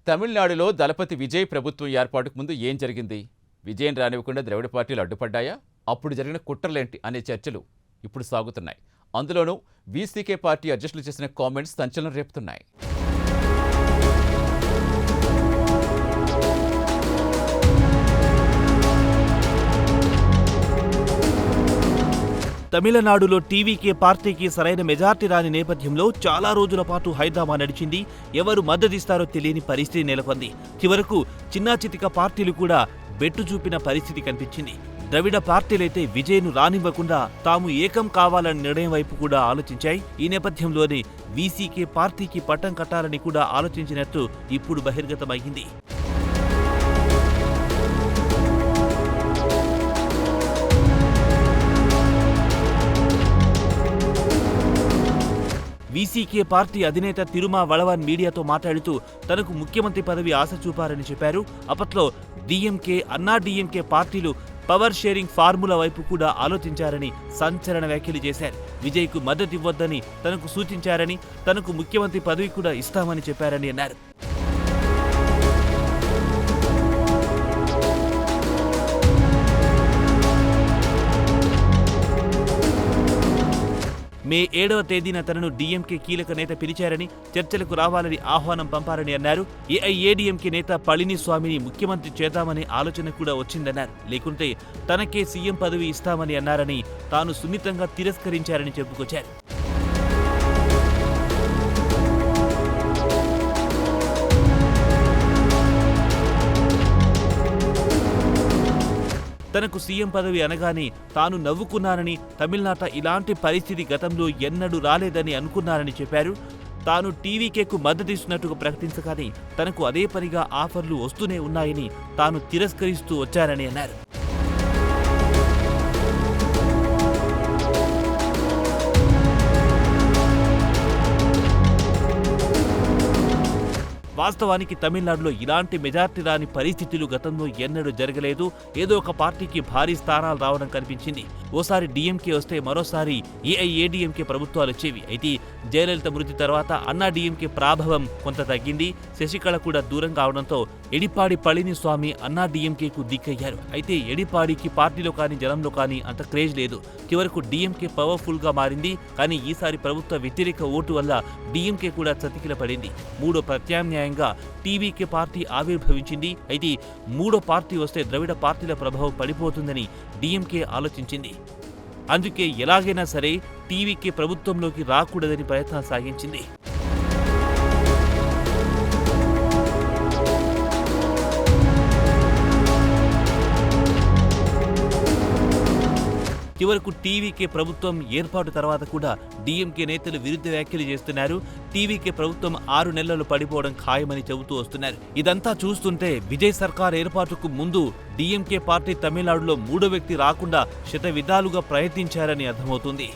తమిళనాడులో దళపతి విజయ్ ప్రభుత్వం ఏర్పాటుకు ముందు ఏం జరిగింది? విజయం రానివ్వకుండా ద్రవిడ పార్టీలు అడ్డుపడ్డాయా? అప్పుడు జరిగిన కుట్రలేంటి అనే చర్చలు ఇప్పుడు సాగుతున్నాయి. అందులోనూ వీసీకే పార్టీ అధ్యక్షులు చేసిన కామెంట్స్ సంచలనం రేపుతున్నాయి. తమిళనాడులో టీవీకే పార్టీకి సరైన మెజార్టీ రాని నేపథ్యంలో చాలా రోజుల పాటు హైడ్రామా నడిచింది. ఎవరు మద్దతిస్తారో తెలియని పరిస్థితి నెలకొంది. చివరకు చిన్నాచితిక పార్టీలు కూడా బెట్టు చూపిన పరిస్థితి కనిపించింది. ద్రవిడ పార్టీలైతే విజయ్ను రానివ్వకుండా తాము ఏకం కావాలన్న నిర్ణయం వైపు కూడా ఆలోచించాయి. ఈ నేపథ్యంలోనే వీసీకే పార్టీకి పట్టం కట్టాలని కూడా ఆలోచించినట్టు ఇప్పుడు బహిర్గతమైంది. వీసీకే పార్టీ అధినేత తిరుమా వళవన్ మీడియాతో మాట్లాడుతూ తనకు ముఖ్యమంత్రి పదవి ఆశ చూపారని చెప్పారు. అప్పట్లో డీఎంకే, అన్నా డీఎంకే పార్టీలు పవర్ షేరింగ్ ఫార్ములా వైపు కూడా ఆలోచించారని సంచలన వ్యాఖ్యలు చేశారు. విజయ్కు మద్దతివ్వొద్దని తనకు సూచించారని, తనకు ముఖ్యమంత్రి పదవి కూడా ఇస్తామని చెప్పారని అన్నారు. మే 7వ తేదీన తనను డీఎంకే కీలక నేత పిలిచారని, చర్చలకు రావాలని ఆహ్వానం పంపారని అన్నారు. ఏఐఏడీఎంకే నేత పళనిస్వామిని ముఖ్యమంత్రి చేద్దామనే ఆలోచన కూడా వచ్చిందన్నారు. లేకుంటే తనకే సీఎం పదవి ఇస్తామని అన్నారని, తాను సున్నితంగా తిరస్కరించారని చెప్పుకొచ్చారు. తనకు సీఎం పదవి అనగానే తాను నవ్వుకున్నానని, తమిళనాట ఇలాంటి పరిస్థితి గతంలో ఎన్నడూ రాలేదని అనుకున్నారని చెప్పారు. తాను టీవీకేకు మద్దతిస్తున్నట్టుగా ప్రకటించగానే తనకు అదే పనిగా ఆఫర్లు వస్తూనే ఉన్నాయని, తాను తిరస్కరిస్తూ వచ్చారని అన్నారు. వాస్తవానికి తమిళనాడులో ఇలాంటి మెజార్టీ రాని పరిస్థితులు గతంలో ఎన్నడూ జరగలేదు. ఏదో ఒక పార్టీకి భారీ స్థానాలు రావడం కనిపించింది. ఓసారి డీఎంకే వస్తే మరోసారి ఏఐఏడీఎంకే ప్రభుత్వాలు వచ్చేవి. అయితే జయలలిత మృతి తర్వాత అన్నా డీఎంకే ప్రాభవం కొంత తగ్గింది. శశికళ కూడా దూరం కావడంతో ఎడిపాడి పళనిస్వామి అన్నా డీఎంకేకు దిక్కయ్యారు. అయితే ఎడిపాడికి పార్టీలో కానీ జనంలో కానీ అంత క్రేజ్ లేదు. చివరకు డీఎంకే పవర్ఫుల్ గా మారింది. కానీ ఈసారి ప్రభుత్వ వ్యతిరేక ఓటు వల్ల డీఎంకే కూడా చతికిల పడింది. మూడో ప్రత్యామ్నాయంగా టీవీకే పార్టీ ఆవిర్భవించింది. అయితే మూడో పార్టీ వస్తే ద్రవిడ పార్టీల ప్రభావం పడిపోతుందని డీఎంకే ఆలోచించింది. అందుకే ఎలాగైనా సరే టీవీకే ప్రభుత్వంలోకి రాకూడదని ప్రయత్నాలు సాగించింది. చివరకు టీవీకే ప్రభుత్వం ఏర్పాటు తర్వాత కూడా డీఎంకే నేతలు విరుద్ధ వ్యాఖ్యలు చేస్తున్నారు. టీవీకే ప్రభుత్వం 6 నెలలు పడిపోవడం ఖాయమని చెబుతూ వస్తున్నారు. ఇదంతా చూస్తుంటే విజయ్ సర్కార్ ఏర్పాటుకు ముందు డీఎంకే పార్టీ తమిళనాడులో మూడో వ్యక్తి రాకుండా శతవిధాలుగా ప్రయత్నించారని అర్థమవుతుంది.